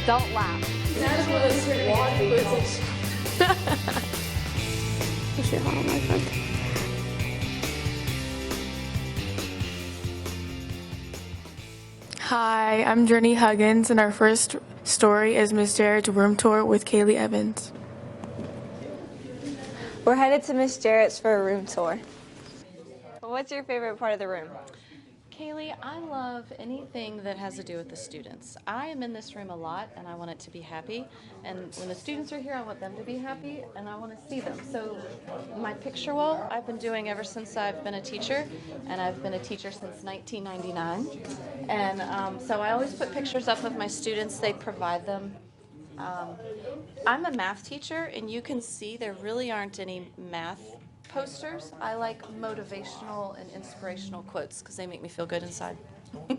Don't laugh. You should hold on my friend. Hi, I'm Journi Huggins, and our first story is Miss Jarrett's room tour with Kailey Evans. We're headed to Miss Jarrett's for a room tour. What's your favorite part of the room? Kailey, I love anything that has to do with the students. I am in this room a lot, and I want it to be happy. And when the students are here, I want them to be happy, and I want to see them. So my picture wall, I've been doing ever since I've been a teacher, and I've been a teacher since 1999. And so I always put pictures up of my students. They provide them. I'm a math teacher, and you can see there really aren't any math posters. I like motivational and inspirational quotes because they make me feel good inside.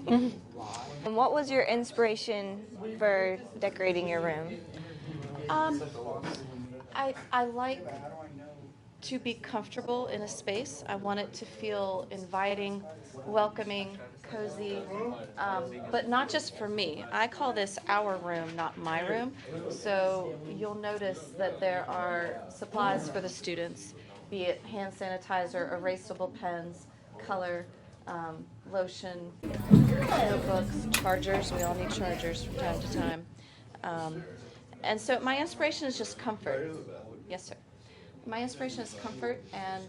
And what was your inspiration for decorating your room? I like to be comfortable in a space. I want it to feel inviting, welcoming, cozy, but not just for me. I call this our room, not my room. So you'll notice that there are supplies for the students, be it hand sanitizer, erasable pens, color, lotion, notebooks, chargers. We all need chargers from time to time. And so my inspiration is just comfort. Yes, sir. My inspiration is comfort, and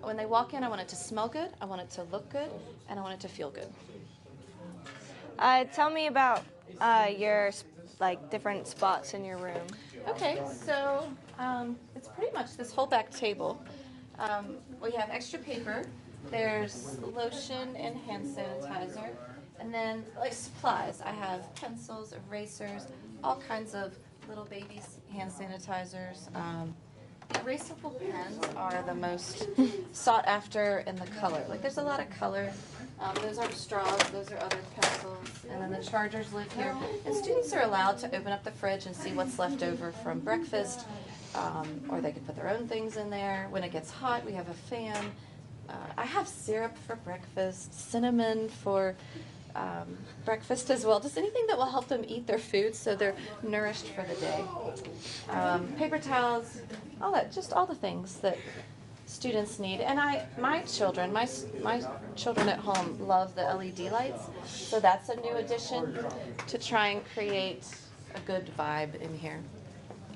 when they walk in, I want it to smell good, I want it to look good, and I want it to feel good. Tell me about your different spots in your room. Okay, so it's pretty much this whole back table. We have extra paper, there's lotion and hand sanitizer, and then like supplies. I have pencils, erasers, all kinds of little babies' hand sanitizers. Erasable pens are the most sought after in the color. Like there's a lot of color. Those aren't straws, those are other pencils. And then the chargers live here. And students are allowed to open up the fridge and see what's left over from breakfast. Or they can put their own things in there. When it gets hot, we have a fan. I have syrup for breakfast, cinnamon for breakfast as well. Just anything that will help them eat their food so they're nourished for the day. Paper towels, all that, just all the things that students need. And my children at home love the LED lights, so that's a new addition to try and create a good vibe in here.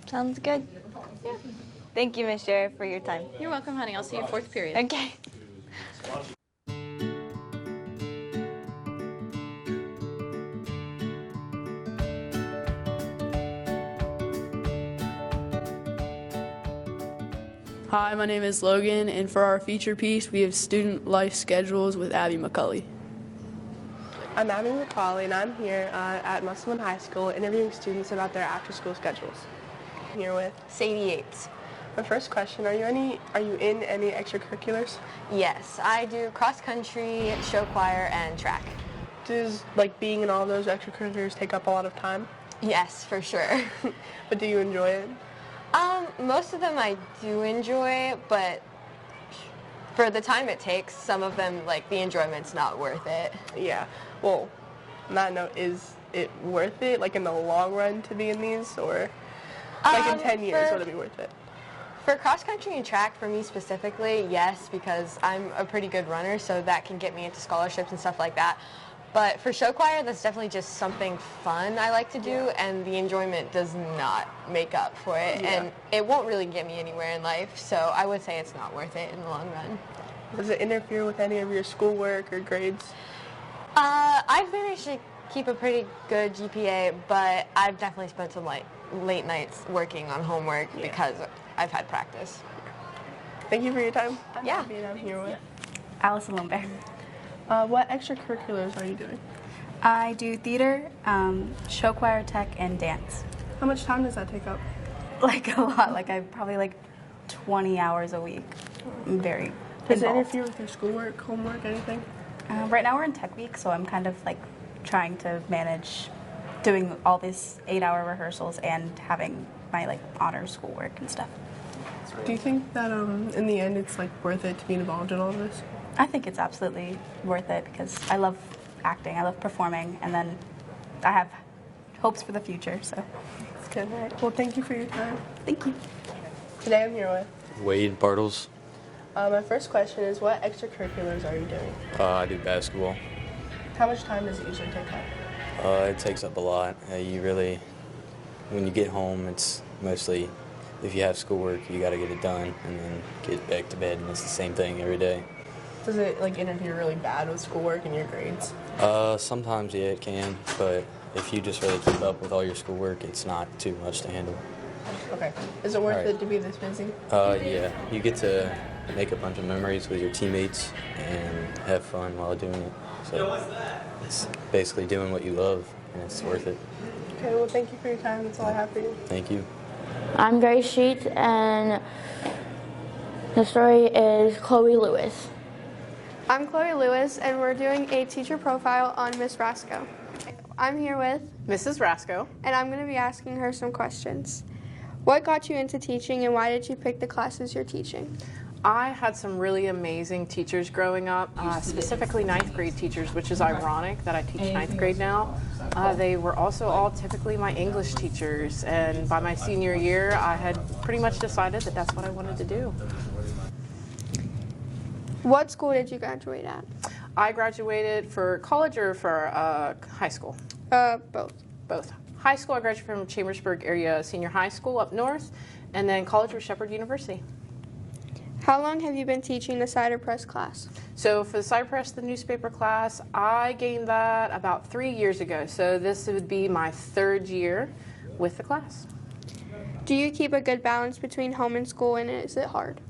Sounds good. Yeah. Thank you, Miss Jarrett, for your time. You're welcome, honey. I'll see you fourth period. Okay. Hi, my name is Logan, and for our feature piece, we have student life schedules with Abby McCauley. I'm Abby McCauley, and I'm here at Musselman High School interviewing students about their after-school schedules. I'm here with Sadie Yates. my first question: Are you in any extracurriculars? Yes, I do cross-country, show choir, and track. Does being in all those extracurriculars take up a lot of time? Yes, for sure. But do you enjoy it? Most of them I do enjoy, but for the time it takes, some of them, the enjoyment's not worth it. Yeah. Well, on that note, is it worth it, in the long run, to be in these, or in 10 years, would it be worth it? For cross-country and track, for me specifically, yes, because I'm a pretty good runner, so that can get me into scholarships and stuff like that. But for show choir, that's definitely just something fun I like to do, and the enjoyment does not make up for it, and it won't really get me anywhere in life, so I would say it's not worth it in the long run. Does it interfere with any of your schoolwork or grades? I've managed to keep a pretty good GPA, but I've definitely spent some late nights working on homework because I've had practice. Thank you for your time. I'm Yeah. happy I'm here with. Allison Lomberg. What extracurriculars are you doing? I do theater, show choir, tech, and dance. How much time does that take up? A lot. I probably 20 hours a week. I'm very Does it involved. interfere with your schoolwork, homework, anything? Right now we're in tech week, so I'm kind of trying to manage doing all these 8-hour rehearsals and having my honors schoolwork and stuff. Do you think that in the end it's worth it to be involved in all of this? I think it's absolutely worth it because I love acting, I love performing, and then I have hopes for the future. So That's good. All right. Well, thank you for your time. thank you. Today I'm here with. Wade Bartles. My first question is, what extracurriculars are you doing? I do basketball. How much time does it usually take up? It takes up a lot. When you get home, it's mostly, if you have schoolwork, you got to get it done and then get back to bed, and it's the same thing every day. Does it interfere really bad with schoolwork and your grades? Sometimes, yeah, it can, but if you just really keep up with all your schoolwork, it's not too much to handle. Okay. Is it worth Right. it to be this busy? Yeah, you get to make a bunch of memories with your teammates and have fun while doing it. So it's basically doing what you love, and it's worth it. Okay, well, thank you for your time. That's all I have for you. Thank you. I'm Grace Sheets, and the story is Chloe Lewis. I'm Chloe Lewis, and we're doing a teacher profile on Miss Rasco. I'm here with Mrs. Rasco. and I'm going to be asking her some questions. What got you into teaching, and why did you pick the classes you're teaching? I had some really amazing teachers growing up, specifically ninth grade teachers, which is ironic that I teach ninth grade now. They were also all typically my English teachers, and by my senior year, I had pretty much decided that that's what I wanted to do. What school did you graduate at? I graduated for college or for high school? Both. Both. High school, I graduated from Chambersburg area senior high school up north, and then college was Shepherd University. How long have you been teaching the cider press class? So for the cider press, the newspaper class, I gained that about 3 years ago. So this would be my third year with the class. Do you keep a good balance between home and school, and is it hard?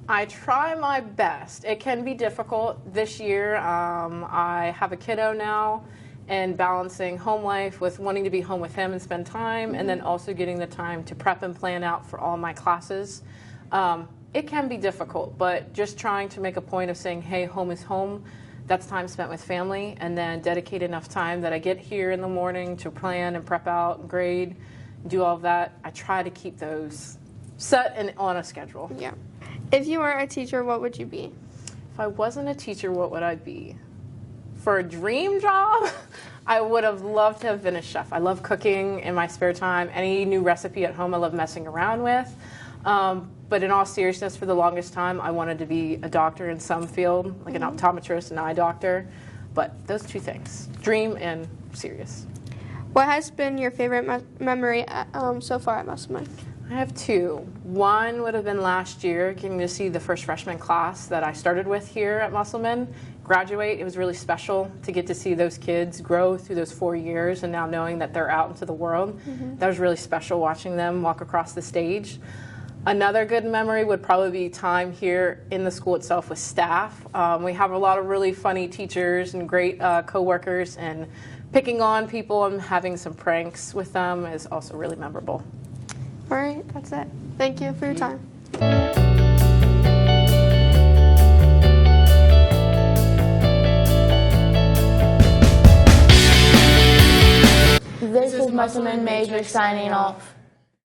I try my best. It can be difficult. This year, I have a kiddo now, and balancing home life with wanting to be home with him and spend time, and then also getting the time to prep and plan out for all my classes. It can be difficult, but just trying to make a point of saying, hey, home is home. That's time spent with family, and then dedicate enough time that I get here in the morning to plan and prep out and grade, do all of that. I try to keep those set and on a schedule. Yeah. If you weren't a teacher, what would you be? If I wasn't a teacher, what would I be? For a dream job, I would have loved to have been a chef. I love cooking in my spare time. Any new recipe at home I love messing around with. But in all seriousness, for the longest time, I wanted to be a doctor in some field, like an optometrist, an eye doctor. But those two things, dream and serious. What has been your favorite memory so far at Musselman? I have two. One would have been last year, getting to see the first freshman class that I started with here at Musselman graduate. It was really special to get to see those kids grow through those 4 years, and now knowing that they're out into the world. That was really special, watching them walk across the stage. Another good memory would probably be time here in the school itself with staff. We have a lot of really funny teachers and great co-workers, and picking on people and having some pranks with them is also really memorable. All right, that's it. Thank you for your time. This is Musselman Major signing off.